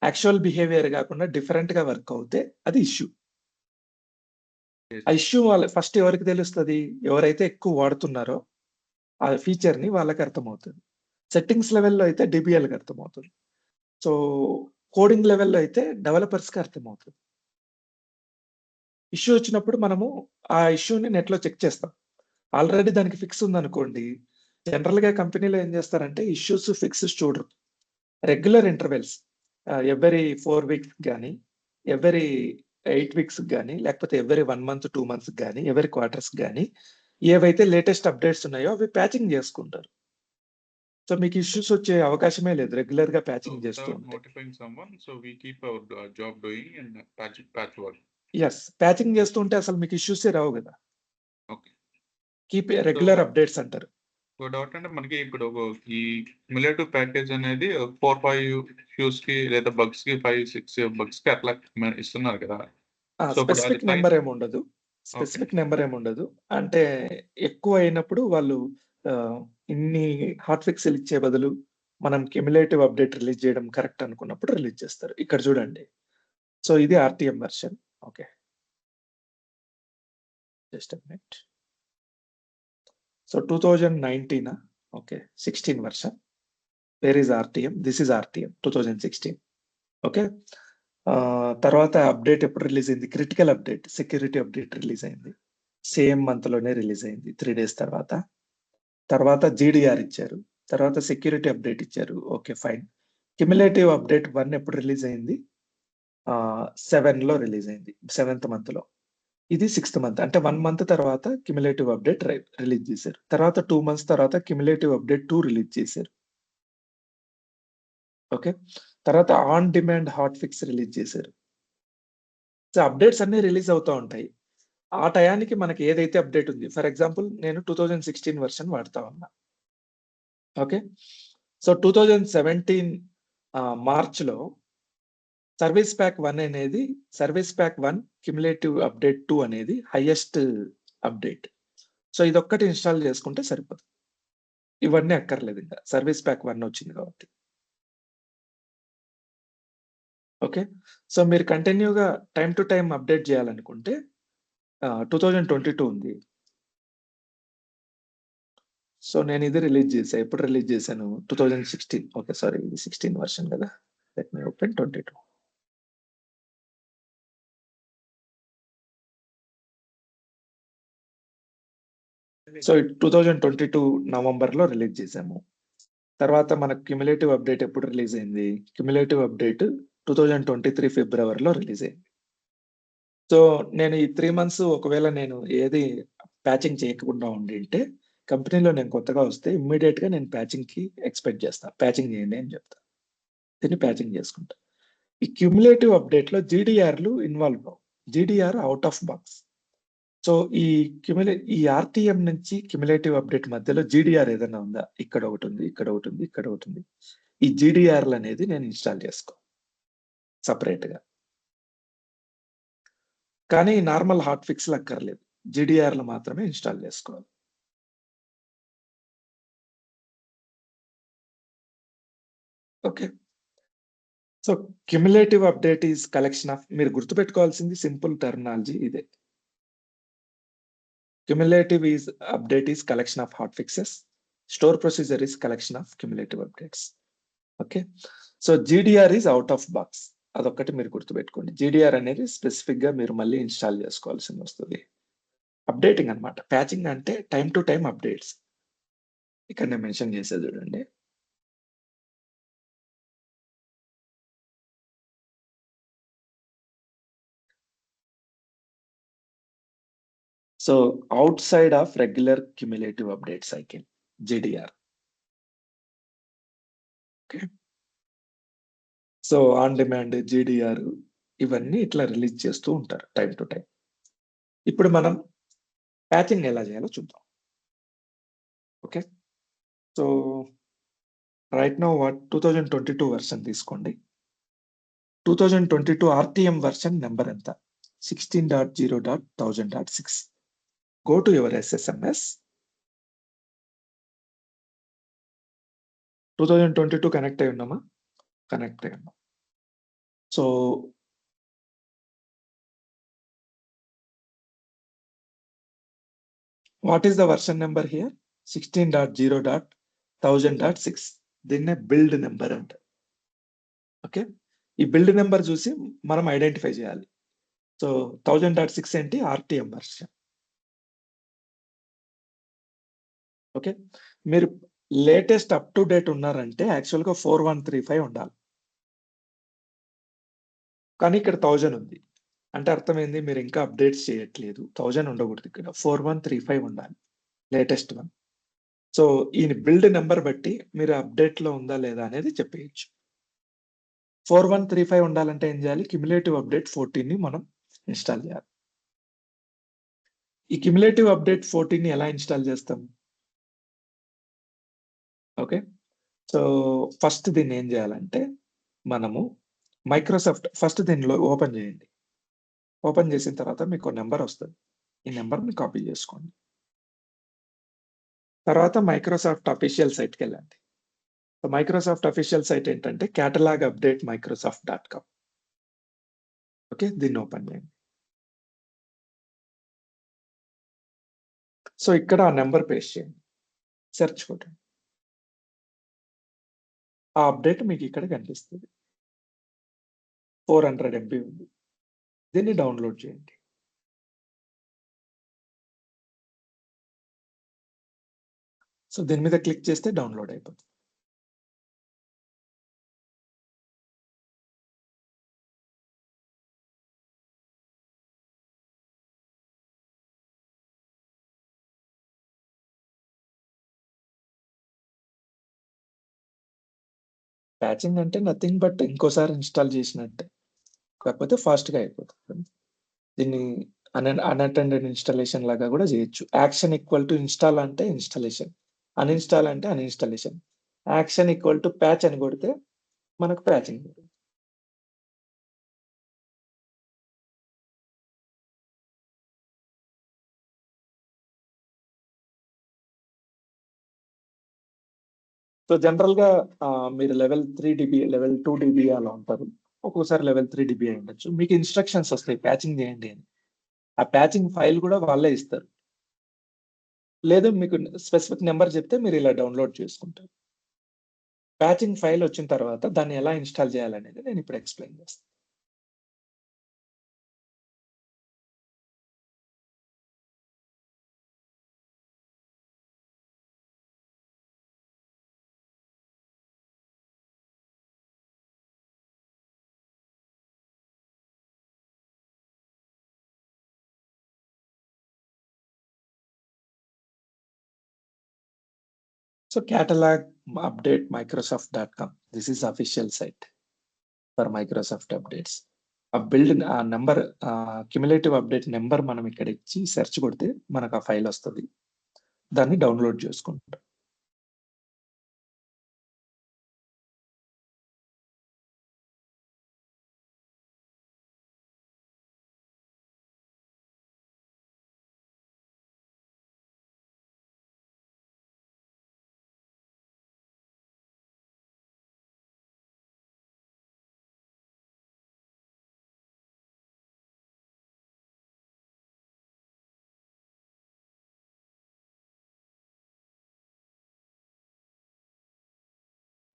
యాక్చువల్ బిహేవియర్ కాకుండా డిఫరెంట్ గా వర్క్ అవుతే అది ఇష్యూ. ఆ ఇష్యూ వాళ్ళ ఫస్ట్ ఎవరికి తెలుస్తుంది? ఎవరైతే ఎక్కువ వాడుతున్నారో ఆ ఫీచర్ ని వాళ్ళకి అర్థమవుతుంది. సెట్టింగ్స్ లెవెల్‌లో అయితే డీబీఎల్‌కి అర్థమవుతుంది. సో కోడింగ్ లెవెల్‌లో అయితే డెవలపర్స్‌కి అర్థమవుతుంది. ఇష్యూ వచ్చినప్పుడు మనము ఆ ఇష్యూని నెట్‌లో చెక్ చేస్తాం. ఆల్రెడీ దానికి ఫిక్స్ ఉందనుకోండి, జనరల్‌గా కంపెనీలో ఏం చేస్తారంటే ఇష్యూస్, ఫిక్సెస్ చూడరు. రెగ్యులర్ ఇంటర్వెల్స్ ఎవ్రీ 4 వీక్స్ గాని, ఎవ్రీ 8 వీక్స్ గాని, లేకపోతే ఎవ్రీ 1 మంత్, 2 మంత్స్ గాని, ఎవ్రీ క్వార్టర్స్ గాని ఏవైతే లేటెస్ట్ అప్డేట్స్ ఉన్నాయో అవి ప్యాచింగ్ చేసుకుంటారు. సో మీకు ఇష్యూస్ వచ్చే అవకాశమే లేదు రెగ్యులర్‌గా సో ప్యాచింగ్ చేస్తూ వితౌట్ ఉంటే. Notifying someone so we keep our job doing and patch work. Yes. Patching చేస్తూ ఉంటే అసలు మీకు ఇష్యూసే రావు గదా! Okay. Keep so regular updates అంటారు. ఒక డౌట్ అంటే మనకి ఇప్పుడు ఈ క్యుములేటివ్ ప్యాకేజ్ అనేది 4, 5 ఇష్యూస్‌కి లేదా బగ్స్‌కి 5, 6 బగ్స్‌కి అట్లా ఇస్తున్నారు కదా! సో ఇప్పుడు అది స్పెసిఫిక్ నంబర్ ఏముండదు. ఓకే. స్పెసిఫిక్ నంబర్ ఏముండదు. అంటే ఎక్కువ అయినప్పుడు వాళ్ళు ఇన్ని హాట్ ఫిక్స్‌లు ఇచ్చే బదులు మనం క్యుములేటివ్ అప్డేట్ రిలీజ్ చేయడం కరెక్ట్ అనుకున్నప్పుడు రిలీజ్ చేస్తారు. ఇక్కడ చూడండి. సో ఇది RTM version. Okay. Just a minute. So 2019 okay. 16 version. Where is RTM? This is RTM 2016. Okay. తర్వాత అప్డేట్ ఎప్పుడు రిలీజ్ అయింది? Critical update, security update release అయింది. సేమ్ మంత్ లోనే రిలీజ్ అయింది 3 డేస్ తర్వాత. తర్వాత జీడీఆర్ ఇచ్చారు. తర్వాత సెక్యూరిటీ అప్డేట్ ఇచ్చారు. Okay fine. క్యుములేటివ్ అప్డేట్ 1 ఎప్పుడు రిలీజ్ అయింది? 7లో రిలీజ్ అయింది. 7థ్ మంత్‌లో. ఇది 6థ్ మంత్. అంటే 1 మంత్ తర్వాత క్యుములేటివ్ అప్డేట్ రిలీజ్ చేశారు. తర్వాత 2 మంత్స్ తర్వాత క్యుములేటివ్ అప్డేట్ 2 రిలీజ్ చేశారు. ఓకే. తర్వాత on demand hot fix release చేశారు. సో అప్డేట్స్ అన్నీ రిలీజ్ అవుతా ఉంటాయి. ఆ టయానికి మనకి ఏదైతే అప్డేట్ ఉంది. ఫర్ ఎగ్జాంపుల్ నేను 2016 వెర్షన్ వాడతా ఉన్నా. ఓకే. సో 2017 మార్చ్‌లో సర్వీస్ ప్యాక్ 1 అనేది సర్వీస్ ప్యాక్ 1 క్యుములేటివ్ అప్డేట్ 2 అనేది హైయెస్ట్ అప్డేట్. సో ఇదొక్కటి ఇన్‌స్టాల్ చేసుకుంటే సరిపోతుంది. ఇవన్నీ అక్కర్లేదు ఇంకా. సర్వీస్ ప్యాక్ 1 వచ్చింది కాబట్టి. ఓకే. సో మీరు కంటిన్యూ‌గా టైమ్ టు టైమ్ అప్డేట్ చేయాలనుకుంటే 2022 ఉంది. సో నేనిది రిలీజ్ చేశా. ఎప్పుడు రిలీజ్ చేశాను? 2016. ఓకే. సారీ ఇది 16 వెర్షన్ కదా! Let me open 22. సో 2022 నవంబర్‌లో రిలీజ్ చేశాము. తర్వాత మనకు క్యుములేటివ్ అప్డేట్ ఎప్పుడు రిలీజ్ అయింది? క్యుములేటివ్ అప్డేట్ 2023 ఫిబ్రవరిలో రిలీజ్ అయింది. సో నేను ఈ 3 మంత్స్ ఒకవేళ నేను ఏది ప్యాచింగ్ చేయకుండా ఉండింటే కంపెనీలో నేను కొత్తగా వస్తే ఇమ్మీడియేట్‌గా నేను ప్యాచింగ్‌కి ఎక్స్‌పెక్ట్ చేస్తా. ప్యాచింగ్ చేయండి అని చెప్తా. దీన్ని ప్యాచింగ్ చేసుకుంటా. ఈ క్యుములేటివ్ అప్డేట్‌లో జీడీఆర్‌లు ఇన్వాల్వ్ అవ్వవు. GDR out of box. So ఈ ఈ ఆర్‌టీఎం నుంచి క్యుములేటివ్ అప్డేట్ మధ్యలో జీడీఆర్ ఏదైనా ఉందా? ఇక్కడ ఒకటుంది, ఇక్కడ ఒకటుంది, ఇక్కడ ఒకటుంది. ఈ జీడీఆర్‌లనేది నేను ఇన్‌స్టాల్ చేసుకో సెపరేట్‌గా. కానీ నార్మల్ హాట్ ఫిక్స్‌లు అక్కర్లేదు. జీడీఆర్‌లు మాత్రమే ఇన్‌స్టాల్ చేసుకోవాలి. Okay. So cumulative update is collection of మీరు గుర్తుపెట్టుకోవాల్సింది సింపుల్ టెర్మినాలజీ ఇదే. Cumulative update is collection of hot fixes. Store procedure is collection of cumulative updates. Okay. So GDR is out of box. అదొక్కటి మీరు గుర్తుపెట్టుకోండి. GDR అనేది స్పెసిఫిక్‌గా మీరు మళ్ళీ ఇన్‌స్టాల్ చేసుకోవాల్సింది వస్తది. అప్డేటింగ్ అన్నమాట. ప్యాచింగ్ అంటే టైమ్ టు టైమ్ అప్డేట్స్. ఇక్కడ నేను మెన్షన్ చేశా చూడండి. So outside of regular cumulative update cycle GDR. Okay. So on demand GDR ఇవన్నీ ఇట్లా రిలీజ్ చేస్తూ ఉంటారు టైం టు టైం. ఇప్పుడు మనం ప్యాచింగ్ ఎలా చేయాలో చూద్దాం. Okay. So right now 2022 version తీసుకోండి. 2022 RTM వెర్షన్ నెంబర్ ఎంత? 16.0.1000.6. Go to your SSMS. 2022 connect అయి ఉన్నామా? కనెక్ట్ అయి ఉన్నాం. So what is the version number here? 16.0.1000.6. దీన్నే బిల్డ్ నెంబర్ అంటారు. ఓకే. ఈ బిల్డ్ నెంబర్ చూసి మనం ఐడెంటిఫై చేయాలి. సో 1000.6 ఏంటి? RTM version. ఓకే. మీరు లేటెస్ట్ అప్ టు డేట్ ఉన్నారంటే యాక్చువల్‌గా 4135 ఉండాలి. కానీ ఇక్కడ 1000 ఉంది. అంటే అర్థమైంది మీరు ఇంకా అప్డేట్స్ చేయట్లేదు. 1000 ఉండకూడదు ఇక్కడ. 4135 ఉండాలి. Latest one. సో ఈ బిల్డ్ నెంబర్ బట్టి మీరు అప్డేట్‌లో ఉందా లేదా అనేది చెప్పేయొచ్చు. 4135 ఉండాలంటే ఏం చేయాలి? క్యుములేటివ్ అప్డేట్ 14ని మనం ఇన్‌స్టాల్ చేయాలి. ఈ క్యుములేటివ్ అప్డేట్ 14ని ఎలా ఇన్‌స్టాల్ చేస్తాం? ఓకే. సో ఫస్ట్ దీన్ని ఏం చేయాలంటే మనము మైక్రోసాఫ్ట్ ఫస్ట్ దీనిలో ఓపెన్ చేయండి. ఓపెన్ చేసిన తర్వాత మీకు నెంబర్ వస్తది. ఈ నెంబర్‌ని కాపీ చేసుకోండి. తర్వాత మైక్రోసాఫ్ట్ అఫీషియల్ సైట్‌కెళ్ళండి. సో మైక్రోసాఫ్ట్ అఫీషియల్ సైట్ ఏంటంటే కేటలాగ్ అప్డేట్ మైక్రోసాఫ్ట్.com. ఓకే. దీన్ని ఓపెన్ చేయండి. సో ఇక్కడ ఆ నెంబర్ పేస్ట్ చేయండి. సెర్చ్ కొట్టండి. ఆ అప్డేట్ మీకు ఇక్కడ కనిపిస్తది. 400 MB ఉంది. దీన్ని డౌన్‌లోడ్ చేయండి. సో దీని మీద క్లిక్ చేస్తే డౌన్‌లోడ్ అయిపోతుంది. ప్యాచింగ్ అంటే నథింగ్ బట్ ఇంకోసారి ఇన్‌స్టాల్ చేసినట్టే. కాకపోతే ఫాస్ట్‌గా అయిపోతుంది. దీన్ని అన్‌అటెండెడ్ ఇన్‌స్టాలేషన్ లాగా కూడా చేయొచ్చు. యాక్షన్ ఈక్వల్ టు ఇన్‌స్టాల్ అంటే ఇన్‌స్టాలేషన్. అన్‌ఇన్‌స్టాల్ అంటే అన్‌ఇన్‌స్టాలేషన్. యాక్షన్ ఈక్వల్ టు ప్యాచ్ అని కొడితే మనకు ప్యాచింగ్. సో జనరల్‌గా మీరు లెవెల్ 3 డీబీ, లెవెల్ 2 డీబీ అలా ఉంటారు. ఒక్కోసారి లెవెల్ 3 డీబీ అయి ఉండొచ్చు. మీకు ఇన్‌స్ట్రక్షన్స్ వస్తాయి ప్యాచింగ్ చేయండి అని. ఆ ప్యాచింగ్ ఫైల్ కూడా వాళ్ళే ఇస్తారు. లేదు మీకు స్పెసిఫిక్ నంబర్ చెప్తే మీరు ఇలా డౌన్‌లోడ్ చేసుకుంటారు. ప్యాచింగ్ ఫైల్ వచ్చిన తర్వాత దాన్ని ఎలా ఇన్‌స్టాల్ చేయాలనేది నేను ఇప్పుడు ఎక్స్‌ప్లెయిన్ చేస్తాను. So catalog update microsoft.com. This is official site for Microsoft updates. ఆ బిల్డ్ ఆ నంబర్ క్యుములేటివ్ అప్డేట్ నెంబర్ మనం ఇక్కడ ఇచ్చి సెర్చ్ కొడితే మనకు ఆ ఫైల్ వస్తది. దాన్ని డౌన్‌లోడ్ చేసుకుంటాం.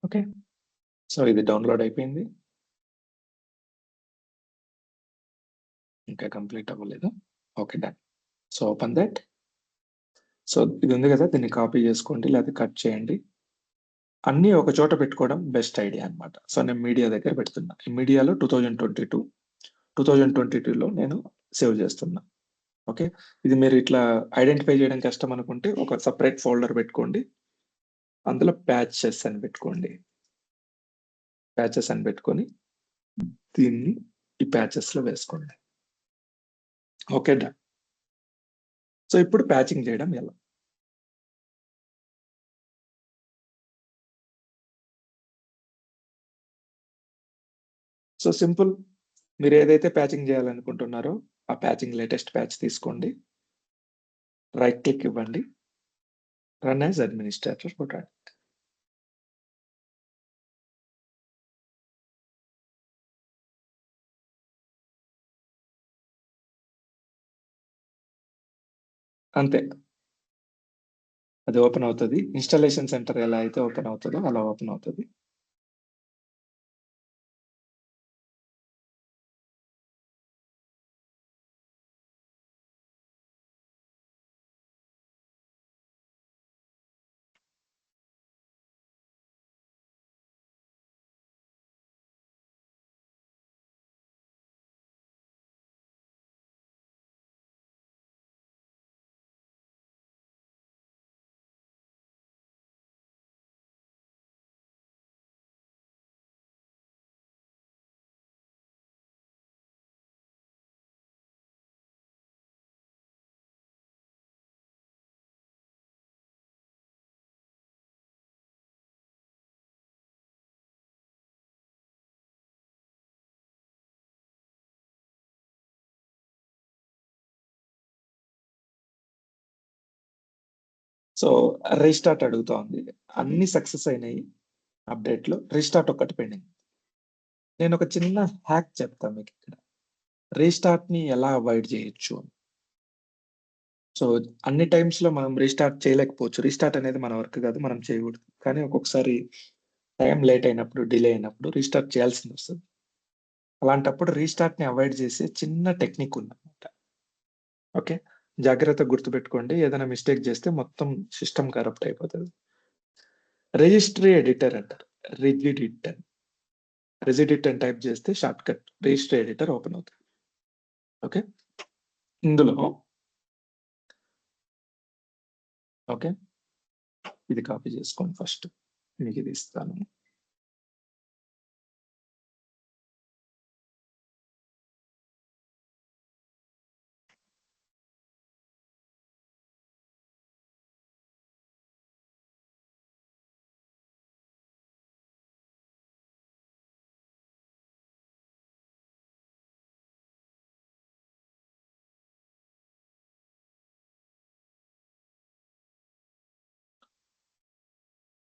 ఓకే. సో ఇది డౌన్‌లోడ్ అయిపోయింది. ఇంకా కంప్లీట్ అవ్వలేదు. Okay done. So open that. So ఇది ఉంది కదా దీన్ని కాపీ చేసుకోండి లేదా కట్ చేయండి. అన్నీ ఒక చోట పెట్టుకోవడం బెస్ట్ ఐడియా అన్నమాట. సో నేను మీడియా దగ్గర పెడుతున్నా. ఈ మీడియాలో 2022లో నేను సేవ్ చేస్తున్నా. ఓకే. ఇది మీరు ఇట్లా ఐడెంటిఫై చేయడం కష్టం అనుకుంటే ఒక సెపరేట్ ఫోల్డర్ పెట్టుకోండి. అందులో ప్యాచెస్ అని పెట్టుకోండి. ప్యాచెస్ అని పెట్టుకొని దీన్ని ఈ ప్యాచెస్ లో వేసుకోండి. Okay done. సో ఇప్పుడు ప్యాచింగ్ చేయడం ఎలా? So simple. మీరు ఏదైతే ప్యాచింగ్ చేయాలనుకుంటున్నారో ఆ ప్యాచింగ్ లేటెస్ట్ ప్యాచ్ తీసుకోండి, రైట్ క్లిక్ ఇవ్వండి, రన్ యాజ్ అడ్మినిస్ట్రేటర్ కొట్టండి. అంతే, అది ఓపెన్ అవుతుంది. ఇన్స్టాలేషన్ సెంటర్ ఎలా అయితే ఓపెన్ అవుతుందో అలా ఓపెన్ అవుతుంది. సో రీస్టార్ట్ అడుగుతోంది. అన్ని సక్సెస్ అయినాయి అప్డేట్ లో, రీస్టార్ట్ ఒక్కటి పెండింగ్. నేను ఒక చిన్న హ్యాక్ చెప్తాను మీకు ఇక్కడ, రీస్టార్ట్ ని ఎలా అవాయిడ్ చేయొచ్చు. సో అన్ని టైమ్స్ లో మనం రీస్టార్ట్ చేయలేకపోవచ్చు. రీస్టార్ట్ అనేది మన వర్క్ కాదు, మనం చేయకూడదు. కానీ ఒక్కొక్కసారి టైం లేట్ అయినప్పుడు, డిలే అయినప్పుడు రీస్టార్ట్ చేయాల్సింది వస్తుంది. అలాంటప్పుడు రీస్టార్ట్ ని అవాయిడ్ చేసే చిన్న టెక్నిక్ ఉందన్నమాట. ఓకే, జాగ్రత్తగా గుర్తుపెట్టుకోండి. ఏదైనా మిస్టేక్ చేస్తే మొత్తం సిస్టమ్ కరప్ట్ అయిపోతుంది. రిజిస్ట్రీ ఎడిటర్ అంటారు, రెజిడిట్ అని టైప్ చేస్తే shortcut registry editor open అవుతుంది. ఓకే, ఇందులో ఓకే ఇది కాపీ చేసుకోండి. ఫస్ట్ మీకు ఇది ఇస్తాను.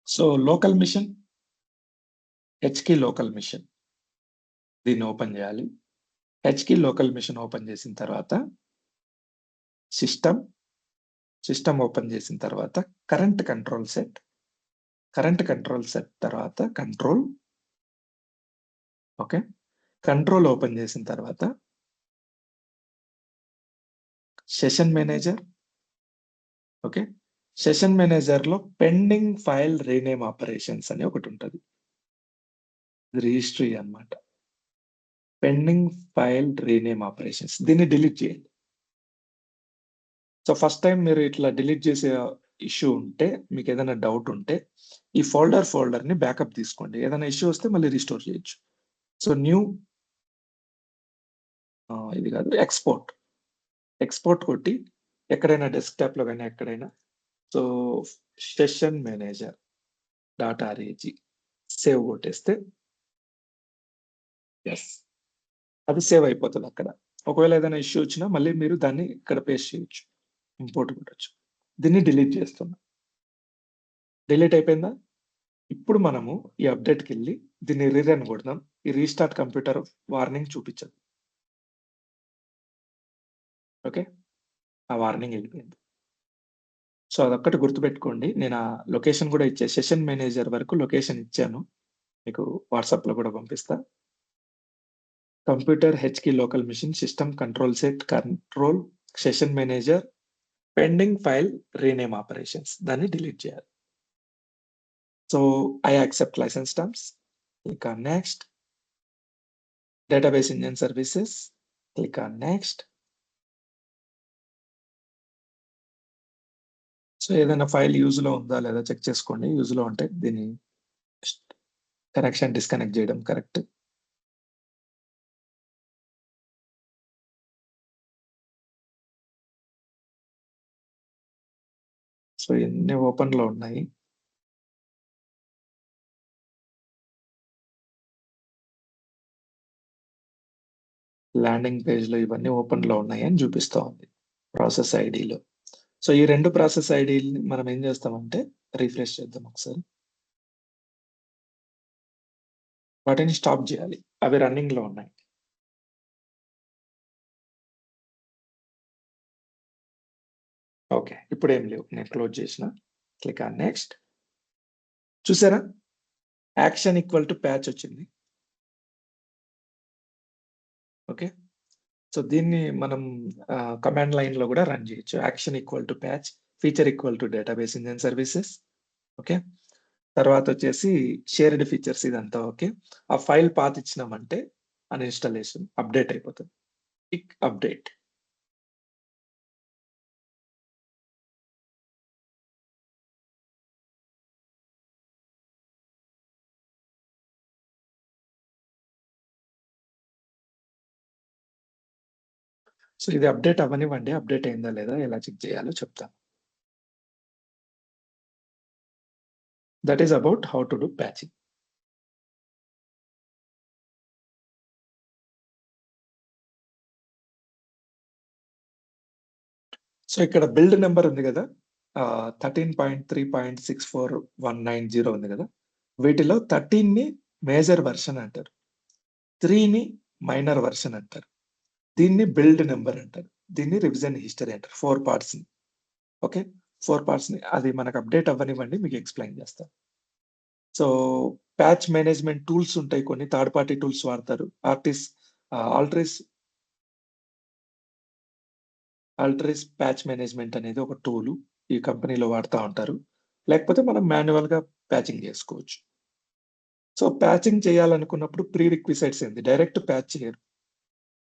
So local machine, H key local machine, దీన్ని ఓపెన్ చేయాలి. హెచ్కి లోకల్ మిషన్ ఓపెన్ చేసిన తర్వాత సిస్టమ్ ఓపెన్ చేసిన తర్వాత కరెంట్ కంట్రోల్ సెట్ తర్వాత కంట్రోల్. ఓకే, కంట్రోల్ ఓపెన్ చేసిన తర్వాత session manager. Okay, session manager లో పెండింగ్ ఫైల్ రీనేమ్ ఆపరేషన్స్ అని ఒకటి ఉంటుంది. రిజిస్ట్రీ అన్నమాట. పెండింగ్ ఫైల్ రీనేమ్ ఆపరేషన్స్, దీన్ని డిలీట్ చేయండి. సో ఫస్ట్ టైం మీరు ఇట్లా డిలీట్ చేసే ఇష్యూ ఉంటే, మీకు ఏదైనా డౌట్ ఉంటే ఈ ఫోల్డర్ ని బ్యాకప్ తీసుకోండి. ఏదైనా ఇష్యూ వస్తే మళ్ళీ రిస్టోర్ చేయొచ్చు. సో న్యూ ఇది కాదు, ఎక్స్పోర్ట్ కొట్టి ఎక్కడైనా డెస్క్టాప్ లో కానీ ఎక్కడైనా, so session manager .reg save కొట్టేస్తే ఎస్, అది సేవ్ అయిపోతుంది అక్కడ. ఒకవేళ ఏదైనా ఇష్యూ వచ్చినా మళ్ళీ మీరు దాన్ని ఇక్కడ పేస్ట్ చేయొచ్చు, ఇంపోర్ట్ కొట్టచ్చు. దీన్ని డిలీట్ చేస్తున్నా. డిలీట్ అయిపోయిందా? ఇప్పుడు మనము ఈ అప్డేట్కి వెళ్ళి దీన్ని రీరన్ కొడదాం. ఈ రీస్టార్ట్ కంప్యూటర్ వార్నింగ్ చూపించదు. ఓకే, ఆ వార్నింగ్ వెళ్ళిపోయింది. సో అదొక్కటి గుర్తుపెట్టుకోండి. నేను ఆ లొకేషన్ కూడా ఇచ్చే, సెషన్ మేనేజర్ వరకు లొకేషన్ ఇచ్చాను, మీకు వాట్సాప్ లో కూడా పంపిస్తా. Computer, H key local machine, system, control set, control, session manager, pending file rename operations, దాన్ని డిలీట్ చేయాలి. So I accept licence terms, click on next. Database engine services, click on next. So ఏదైనా file use లో ఉందా లేదా check చేసుకోండి. Use లో ఉంటే దీన్ని కనెక్షన్ డిస్కనెక్ట్ చేయడం కరెక్ట్. సో ఇన్ని ఓపెన్ లో ఉన్నాయి. ల్యాండింగ్ పేజ్ లో ఇవన్నీ ఓపెన్ లో ఉన్నాయి అని చూపిస్తా ఉంది ప్రాసెస్ ఐడిలో. సో ఈ 2 ప్రాసెస్ ఐడీని మనం ఏం చేస్తామంటే రిఫ్రెష్ చేద్దాం ఒకసారి. వాటిని స్టాప్ చేయాలి. అవి రన్నింగ్ లో ఉన్నాయి. ఓకే, ఇప్పుడు ఏం లేవు. నేను క్లోజ్ చేసిన. Click on next. చూసారా, యాక్షన్ ఈక్వల్ టు ప్యాచ్ వచ్చింది. ఓకే, సో దీన్ని మనం కమాండ్ లైన్ లో కూడా రన్ చేయొచ్చు. Action equal to patch, feature equal to database engine services. Okay, తర్వాత వచ్చేసి షేర్డ్ ఫీచర్స్ ఇదంతా. ఓకే, ఆ ఫైల్ పాత్ ఇచ్చినామంటే అన్ఇన్స్టాలేషన్ అప్డేట్ అయిపోతుంది. Click update. సో ఇది అప్డేట్ అవ్వనివ్వండి. అప్డేట్ అయిందా లేదా ఎలా చెక్ చేయాలో చెప్తాను. That is about how to do patching. So ఇక్కడ బిల్డ్ నెంబర్ ఉంది కదా, 13.3.64190 ఉంది కదా. వీటిలో 13 ని మేజర్ వర్షన్ అంటారు, 3 ని మైనర్ వర్షన్ అంటారు, దీన్ని బిల్డ్ నెంబర్ అంటారు, దీన్ని రివిజన్ హిస్టరీ అంటారు. 4 పార్ట్స్ ని. ఓకే, 4 పార్ట్స్ ని అది మనకు అప్డేట్ అవ్వనివ్వండి, మీకు ఎక్స్ప్లెయిన్ చేస్తాను. సో ప్యాచ్ మేనేజ్మెంట్ టూల్స్ ఉంటాయి, కొన్ని థర్డ్ పార్టీ టూల్స్ వాడతారు. ఆల్ట్రిస్ ప్యాచ్ మేనేజ్మెంట్ అనేది ఒక టూల్ ఈ కంపెనీలో వాడుతూ ఉంటారు. లేకపోతే మనం మాన్యువల్ గా ప్యాచింగ్ చేసుకోవచ్చు. సో ప్యాచింగ్ చేయాలనుకున్నప్పుడు ప్రీ రిక్విసైట్స్ ఏంది, డైరెక్ట్ ప్యాచ్ చేయరు.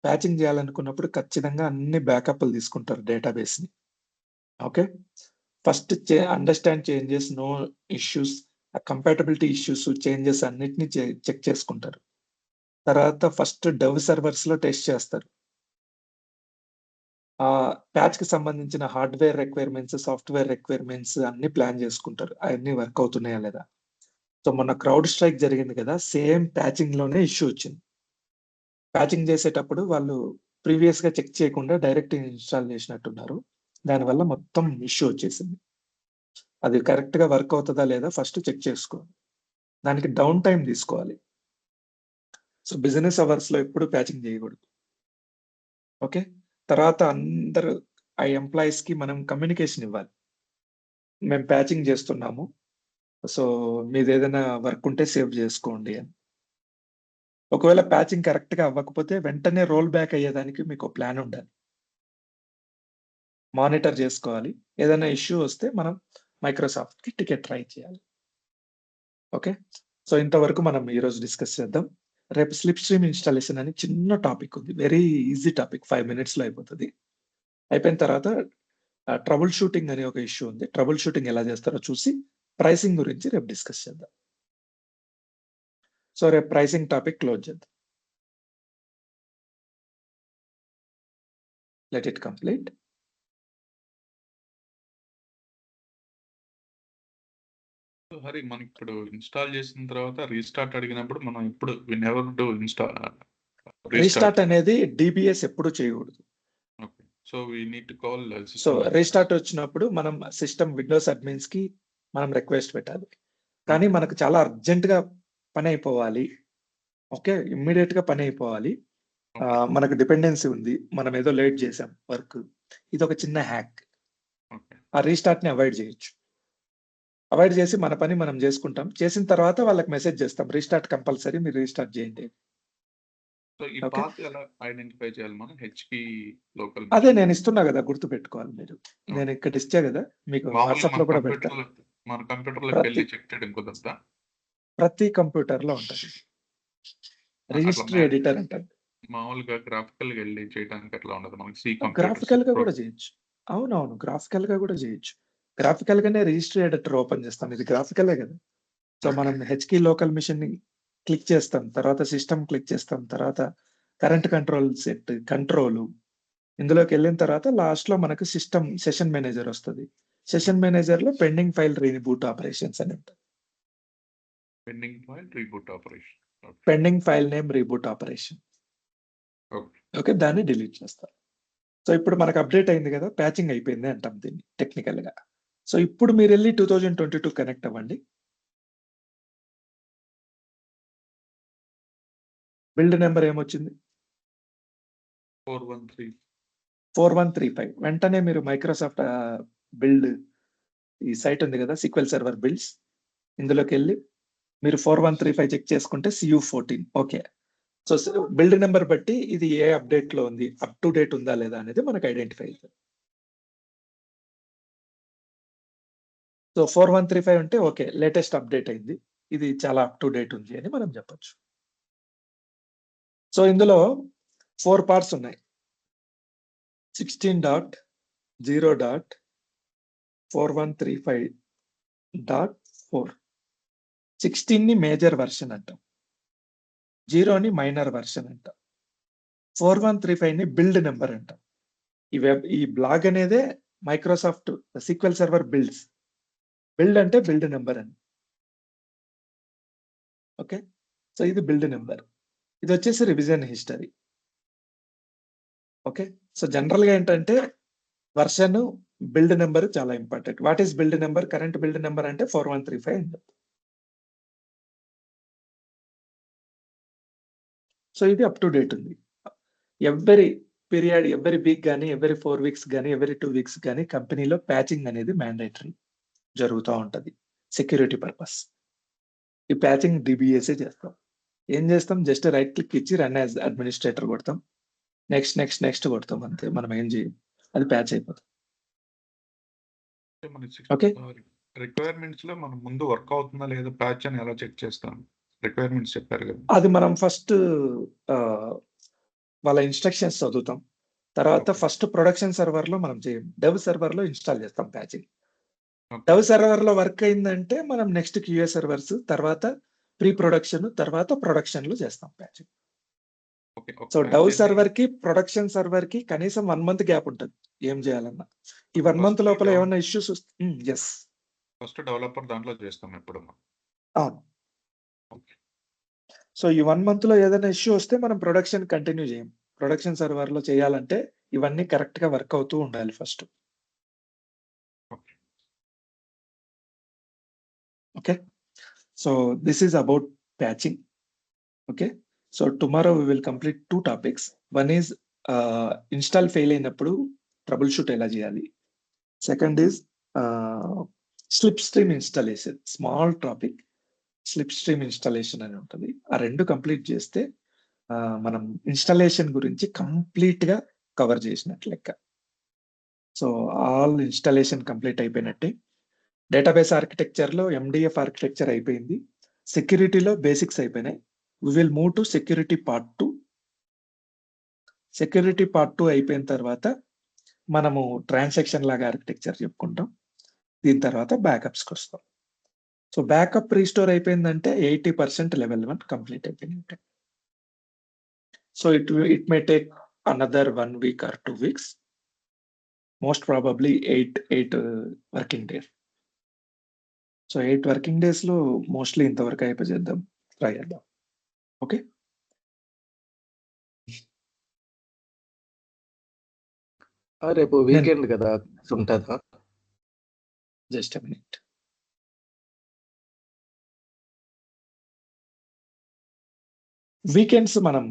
ప్యాచింగ్ చేయాలనుకున్నప్పుడు ఖచ్చితంగా అన్ని బ్యాకప్లు తీసుకుంటారు డేటాబేస్ ని. Okay, first understand changes, no issues, compatibility issues, changes అన్నిటిని చెక్ చేసుకుంటారు. తర్వాత ఫస్ట్ డెవ్ సర్వర్స్ లో టెస్ట్ చేస్తారు. ప్యాచ్ కి సంబంధించిన హార్డ్వేర్ రిక్వైర్మెంట్స్, సాఫ్ట్వేర్ రిక్వైర్మెంట్స్ అన్ని ప్లాన్ చేసుకుంటారు, అవన్నీ వర్క్ అవుతున్నాయా లేదా. సో మొన్న క్రౌడ్ స్ట్రైక్ జరిగింది కదా, సేమ్ ప్యాచింగ్ లోనే ఇష్యూ వచ్చింది. ప్యాచింగ్ చేసేటప్పుడు వాళ్ళు ప్రీవియస్ గా చెక్ చేయకుండా డైరెక్ట్ ఇన్స్టాల్ చేసినట్టున్నారు. దానివల్ల మొత్తం ఇష్యూ వచ్చేసింది. అది కరెక్ట్ గా వర్క్ అవుతుందా లేదా ఫస్ట్ చెక్ చేసుకోవాలి. దానికి డౌన్ టైం తీసుకోవాలి. సో బిజినెస్ అవర్స్ లో ఎప్పుడు ప్యాచింగ్ చేయకూడదు. ఓకే, తర్వాత అందరూ ఆ ఎంప్లాయీస్ కి మనం కమ్యూనికేషన్ ఇవ్వాలి. మేము ప్యాచింగ్ చేస్తున్నాము, సో మీది ఏదైనా వర్క్ ఉంటే సేవ్ చేసుకోండి అని. ఒకవేళ ప్యాచింగ్ కరెక్ట్ గా అవ్వకపోతే వెంటనే రోల్ బ్యాక్ అయ్యేదానికి మీకు ప్లాన్ ఉండాలి. మానిటర్ చేసుకోవాలి. ఏదైనా ఇష్యూ వస్తే మనం మైక్రోసాఫ్ట్ కి టికెట్ ట్రై చేయాలి. ఓకే, సో ఇంతవరకు మనం ఈరోజు డిస్కస్ చేద్దాం. రేపు స్లిప్ స్ట్రీమ్ ఇన్స్టాలేషన్ అని చిన్న టాపిక్ ఉంది, వెరీ ఈజీ టాపిక్, 5 minutes లో అయిపోతుంది. అయిపోయిన తర్వాత ట్రబుల్ షూటింగ్ అనే ఒక ఇష్యూ ఉంది. ట్రబుల్ షూటింగ్ ఎలా చేస్తారో చూసి ప్రైసింగ్ గురించి రేపు డిస్కస్ చేద్దాం. సో రేపు ప్రైసింగ్ టాపిక్ క్లోజ్ చేద్దాం. Let it complete. హరి, మనకి ఇప్పుడు ఇన్స్టాల్ చేసిన తర్వాత రీస్టార్ట్ అడిగినప్పుడు మనం ఇప్పుడు నెవర్ డు రీస్టార్ట్ అనేది డిబిఎస్ ఎప్పుడు చేయకూడదు. Okay, so we need to call. So restart వచ్చినప్పుడు మనం సిస్టమ్ విండోస్ అడ్మిన్స్ కి మనం రిక్వెస్ట్ పెట్టాలి. కానీ మనకు చాలా అర్జెంట్ గా పని అయిపోవాలి. ఓకే, ఇమ్మీడియట్ గా పని అయిపోవాలి. మనకు డిపెండెన్సీ ఉంది, మనం ఏదో లేట్ చేసాం వర్క్, ఇది ఒక చిన్న హ్యాక్. ఆ రీస్టార్ట్ ని అవాయిడ్ చేయొచ్చు. అవాయిడ్ చేసి మన పని మనం చేసుకుంటాం. చేసిన తర్వాత వాళ్ళకి మెసేజ్ చేస్తాం, రీస్టార్ట్ కంపల్సరీ, మీరు రీస్టార్ట్ చేయండి. సో ఈ పాత్ ఎలా ఐడెంటిఫై చేయాలి మనం? హెచ్పి లోకల్ అదే నేను ఇస్తున్నా కదా, గుర్తు పెట్టుకోవాలి మీరు. నేను ఇక్కడ ఇచ్చా కదా మీకు, వాట్సాప్ లో కూడా పెడతా. మన కంప్యూటర్ లోకి వెళ్ళి చెక్ చేయడం కుదరదా? ప్రతి కంప్యూటర్ లో ఉంటుంది రిజిస్టర్ ఎడిటర్ అంటారు. మామూలుగా గ్రాఫికల్ గా వెళ్ళి చేయడానికి అట్లా ఉండదు మనకి. గ్రాఫికల్ గా కూడా చేయొచ్చు. అవునవును, గ్రాఫికల్ గా కూడా చేయొచ్చు. గ్రాఫికల్ గానే రిజిస్టర్ ఎడిటర్ ఓపెన్ చేస్తాం, ఇది గ్రాఫికలే కదా. సో మనం హెచ్కి లోకల్ మిషన్ ని క్లిక్ చేస్తాం, తర్వాత సిస్టమ్ క్లిక్ చేస్తాం, తర్వాత కరెంట్ కంట్రోల్ సెట్ కంట్రోల్, ఇందులోకి వెళ్ళిన తర్వాత లాస్ట్ లో మనకు సిస్టమ్ సెషన్ మేనేజర్ వస్తుంది. సెషన్ మేనేజర్ లో పెండింగ్ ఫైల్ రీబూట్ ఆపరేషన్స్ అని ఉంటుంది. Pending file reboot operation. Pending file name reboot operation. Okay, దాన్ని డిలీట్ చేస్తారు. సో ఇప్పుడు మనకు అప్డేట్ అయింది కదా, ప్యాచింగ్ అయిపోయింది అంటాం దీన్ని టెక్నికల్ గా. సో ఇప్పుడు మీరు వెళ్ళి 2022 కనెక్ట్ అవ్వండి. బిల్డ్ నెంబర్ ఏమొచ్చింది? 4135. వెంటనే మీరు మైక్రోసాఫ్ట్ బిల్డ్ ఈ సైట్ ఉంది కదా, SQL సర్వర్ బిల్డ్స్, ఇందులోకి వెళ్ళి మీరు 4135 చెక్ చేసుకుంటే CU14. Okay, so build number బట్టి ఇది ఏ అప్డేట్ లో ఉంది, అప్ టు డేట్ ఉందా లేదా అనేది మనకు ఐడెంటిఫై అవుతుంది. సో 4135 అంటే ఓకే, లేటెస్ట్ అప్డేట్ అయింది, ఇది చాలా అప్ టు డేట్ ఉంది అని మనం చెప్పొచ్చు. సో ఇందులో 4 పార్ట్స్ ఉన్నాయి. 16.0.4135.4. 16 ని మేజర్ వర్షన్ అంటాం, 0 ని మైనర్ వర్షన్ అంటాం, 4135 ని బిల్డ్ నెంబర్ అంటాం. ఈ బ్లాగ్ అనేదే Microsoft SQL server builds. Build అంటే బిల్డ్ నెంబర్ అని. ఓకే, సో ఇది బిల్డ్ నెంబర్, ఇది వచ్చేసి revision history. Okay, so general గా ఏంటంటే వర్షన్, బిల్డ్ నెంబర్ చాలా important. What is build number? Current build number అంటే 4135 అని చెప్తాం. సో ఇది అప్ టు డేట్ ఉంది. ఎవ్రీ పీరియడ్, ఎవ్రీ వీక్ కానీ, ఎవ్రీ 4 వీక్స్ కానీ, ఎవ్రీ 2 వీక్స్ కానీ కంపెనీలో ప్యాచింగ్ అనేది మ్యాండేటరీ జరుగుతూ ఉంటది, సెక్యూరిటీ పర్పస్. ఈ ప్యాచింగ్ DBAసే చేస్తాం. ఏం చేస్తాం? జస్ట్ రైట్ క్లిక్ ఇచ్చి రన్ యాజ్ అడ్మినిస్ట్రేటర్ కొడతాం, నెక్స్ట్ నెక్స్ట్ నెక్స్ట్ కొడతాం, అంతే. మనం ఏం చేయం, అది ప్యాచ్ అయిపోతుంది. ఓకే, రిక్వైర్మెంట్స్ లో మనం ముందు వర్క్ అవుతుందా లేదా ప్యాచ్ అని ఎలా చెక్ చేస్తాం? రిక్వైర్మెంట్స్ చెప్పారు కదా, అది మనం ఫస్ట్ వాళ్ళ ఇన్స్ట్రక్షన్స్ చదువుతాం. తర్వాత ఫస్ట్ ప్రొడక్షన్ సర్వర్ లో మనం చేయం, డెవ్ సర్వర్ లో ఇన్స్టాల్ చేస్తాం ప్యాచింగ్. డెవ్ సర్వర్ లో వర్క్ అయిందంటే మనం నెక్స్ట్ QA సర్వర్స్, తర్వాత ప్రీ ప్రొడక్షన్, తర్వాత ప్రొడక్షన్ లో చేస్తాం ప్యాచింగ్. సో డెవ్ సర్వర్ కి ప్రొడక్షన్ సర్వర్ కి కనీసం 1 month గ్యాప్ ఉంటుంది ఏం చేయాలన్నా. ఈ 1 month లోపల ఏమన్నా ఇష్యూస్ వస్తే ఎస్, ఫస్ట్ డెవలపర్ దాంట్లో చేస్తాం ఎప్పుడు. అవును. సో ఈ 1 month లో ఏదైనా ఇష్యూ వస్తే మనం ప్రొడక్షన్ కంటిన్యూ చేయం. ప్రొడక్షన్ సర్వర్ లో చేయాలంటే ఇవన్నీ కరెక్ట్ గా వర్క్ అవుతూ ఉండాలి first. Okay, so this is about patching. Okay, so tomorrow we will complete 2 topics. One is install fail అయినప్పుడు ట్రబుల్ షూట్ ఎలా చేయాలి. Second is slipstream installation, small topic, slipstream installation అని ఉంటుంది. ఆ 2 complete చేస్తే మనం installation గురించి complete గా కవర్ చేసినట్లు లెక్క. సో ఆల్ ఇన్స్టాలేషన్ కంప్లీట్ అయిపోయినట్టే. డేటాబేస్ ఆర్కిటెక్చర్ లో MDF ఆర్కిటెక్చర్ అయిపోయింది. సెక్యూరిటీలో బేసిక్స్ అయిపోయినాయి. We will move to security part 2. Security part 2 అయిపోయిన తర్వాత మనము ట్రాన్సాక్షన్ లాగా ఆర్కిటెక్చర్ చెప్పుకుంటాం. దీని తర్వాత బ్యాకప్స్కి వస్తాం. సో బ్యాకప్ రీస్టోర్ అయిపోయిందంటే 80% లెవెల్ 1 కంప్లీట్ అయిపోయినట్టే. So it may take another 1 week or 2 weeks. Most probably 8 working days. So 8 working days లో మోస్ట్లీ ఇంతవరకు అయిపోయేద్దాం, ట్రై చేద్దాం. ఓకే, రేపు వీకెండ్ కదా ఉంటుందా? Just a minute. వీకెండ్స్ మనం